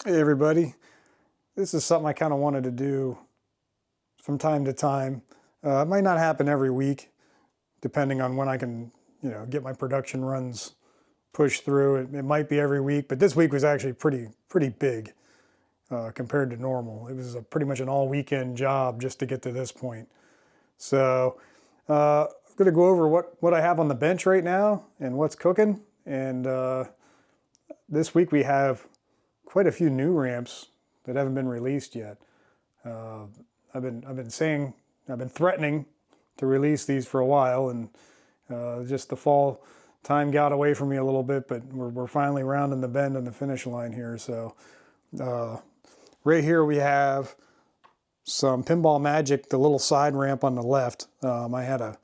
Hey everybody, this is something I kind of wanted to do from time to time. It might not happen every week, depending on when I can, get my production runs pushed through. It might be every week, but this week was actually pretty big compared to normal. It was pretty much an all-weekend job just to get to this point. So I'm going to go over what I have on the bench right now and what's cooking. And this week we have quite a few new ramps that haven't been released yet. I've been threatening to release these for a while, and just the fall time got away from me a little bit, but we're finally rounding the bend on the finish line here. So right here we have some Pinball Magic, the little side ramp on the left. I had a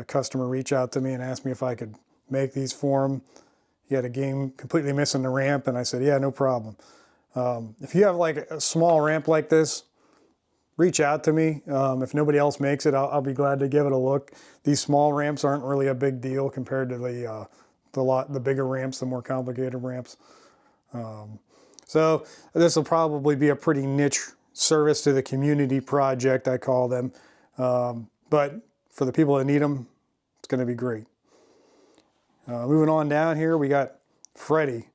customer reach out to me and ask me if I could make these for him. He had a game completely missing the ramp, and I said, yeah, no problem. If you have like a small ramp like this, reach out to me. If nobody else makes it, I'll be glad to give it a look. These small ramps aren't really a big deal compared to the bigger ramps, the more complicated ramps. So this will probably be a pretty niche service to the community project, I call them. But for the people that need them, it's going to be great. Moving on down here, we got Freddy,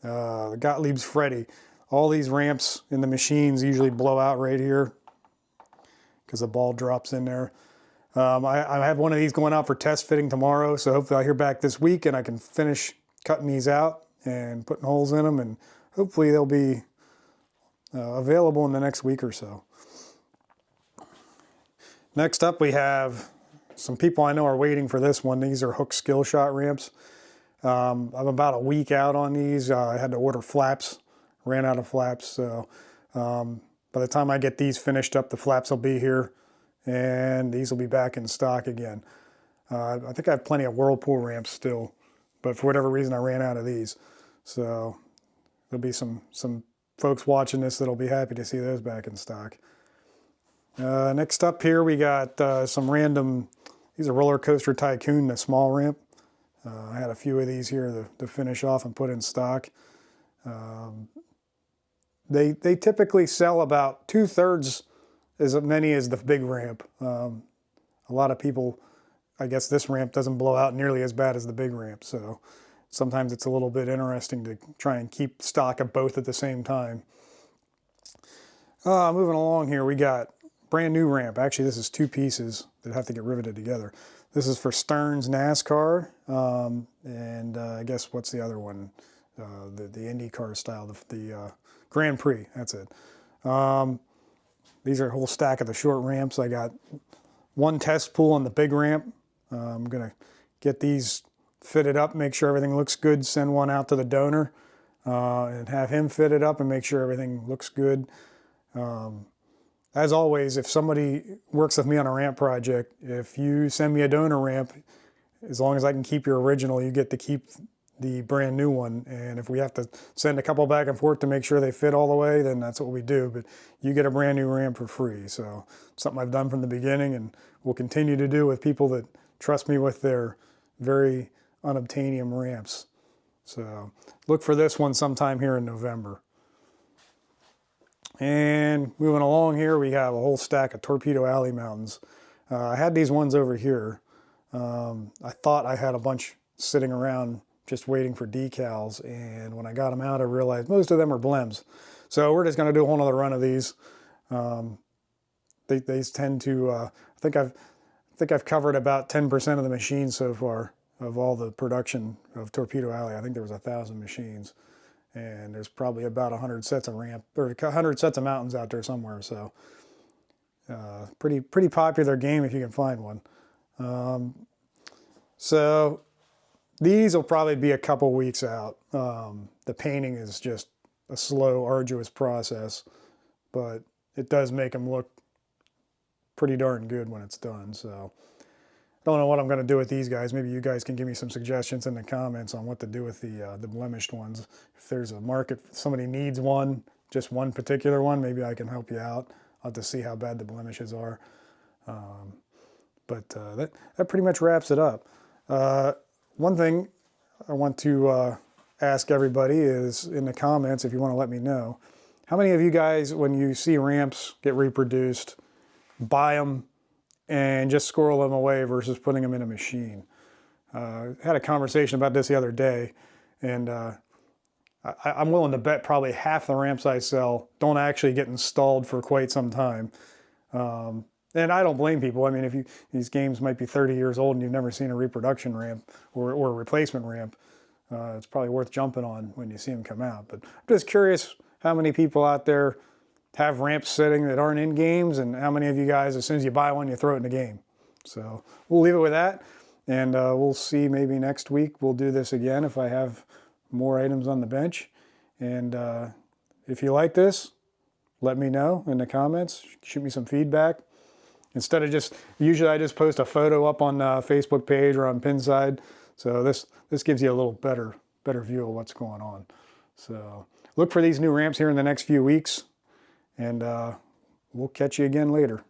Gottlieb's Freddy. All these ramps in the machines usually blow out right here because the ball drops in there. I have one of these going out for test fitting tomorrow, so hopefully I'll hear back this week and I can finish cutting these out and putting holes in them, and hopefully they'll be available in the next week or so. Next up we have some people I know are waiting for this one. These are hook skill shot ramps. I'm about a week out on these. I had to order flaps, ran out of flaps. So by the time I get these finished up, the flaps will be here and these will be back in stock again. I think I have plenty of Whirlpool ramps still, but for whatever reason I ran out of these. So there'll be some folks watching this that'll be happy to see those back in stock. Next up here we got some random, these are Roller Coaster Tycoon, the small ramp. I had a few of these here to finish off and put in stock. They typically sell about 2/3 as many as the big ramp. A lot of people, I guess this ramp doesn't blow out nearly as bad as the big ramp, so sometimes it's a little bit interesting to try and keep stock of both at the same time. Moving along here, we got brand new ramp. Actually, this is two pieces that have to get riveted together. This is for Stern's NASCAR, and I guess what's the other one? The IndyCar style, the Grand Prix, that's it. These are a whole stack of the short ramps. I got one test pool on the big ramp. I'm gonna get these fitted up, make sure everything looks good, send one out to the donor, and have him fit it up and make sure everything looks good. As always, if somebody works with me on a ramp project, if you send me a donor ramp, as long as I can keep your original, you get to keep the brand new one. And if we have to send a couple back and forth to make sure they fit all the way, then that's what we do. But you get a brand new ramp for free. So something I've done from the beginning and will continue to do with people that trust me with their very unobtainium ramps. So look for this one sometime here in November. And moving along here, we have a whole stack of Torpedo Alley mountains. I had these ones over here. I thought I had a bunch sitting around just waiting for decals, and when I got them out, I realized most of them are blems. So we're just going to do a whole nother run of these. They tend to, I think I've covered about 10% of the machines so far of all the production of Torpedo Alley. I think there was 1,000 machines. And there's probably about 100 sets of ramp, or 100 sets of mountains out there somewhere. So pretty popular game if you can find one. So these will probably be a couple weeks out. The painting is just a slow, arduous process, but it does make them look pretty darn good when it's done. So I don't know what I'm going to do with these guys. Maybe you guys can give me some suggestions in the comments on what to do with the blemished ones. If there's a market, if somebody needs one, just one particular one, maybe I can help you out. I'll have to see how bad the blemishes are. But that pretty much wraps it up. One thing I want to ask everybody is in the comments, if you want to let me know, How many of you guys, when you see ramps get reproduced, buy them and just squirrel them away versus putting them in a machine? Had a conversation about this the other day, and I'm willing to bet probably half the ramps I sell don't actually get installed for quite some time. And I don't blame people. I mean, if these games might be 30 years old and you've never seen a reproduction ramp or a replacement ramp, it's probably worth jumping on when you see them come out. But I'm just curious how many people out there have ramps sitting that aren't in games, and how many of you guys, as soon as you buy one, you throw it in the game. So we'll leave it with that, and we'll see maybe next week. We'll do this again if I have more items on the bench. And if you like this, let me know in the comments. Shoot me some feedback. Instead of usually I just post a photo up on the Facebook page or on Pinside. So this gives you a little better view of what's going on. So look for these new ramps here in the next few weeks, and we'll catch you again later.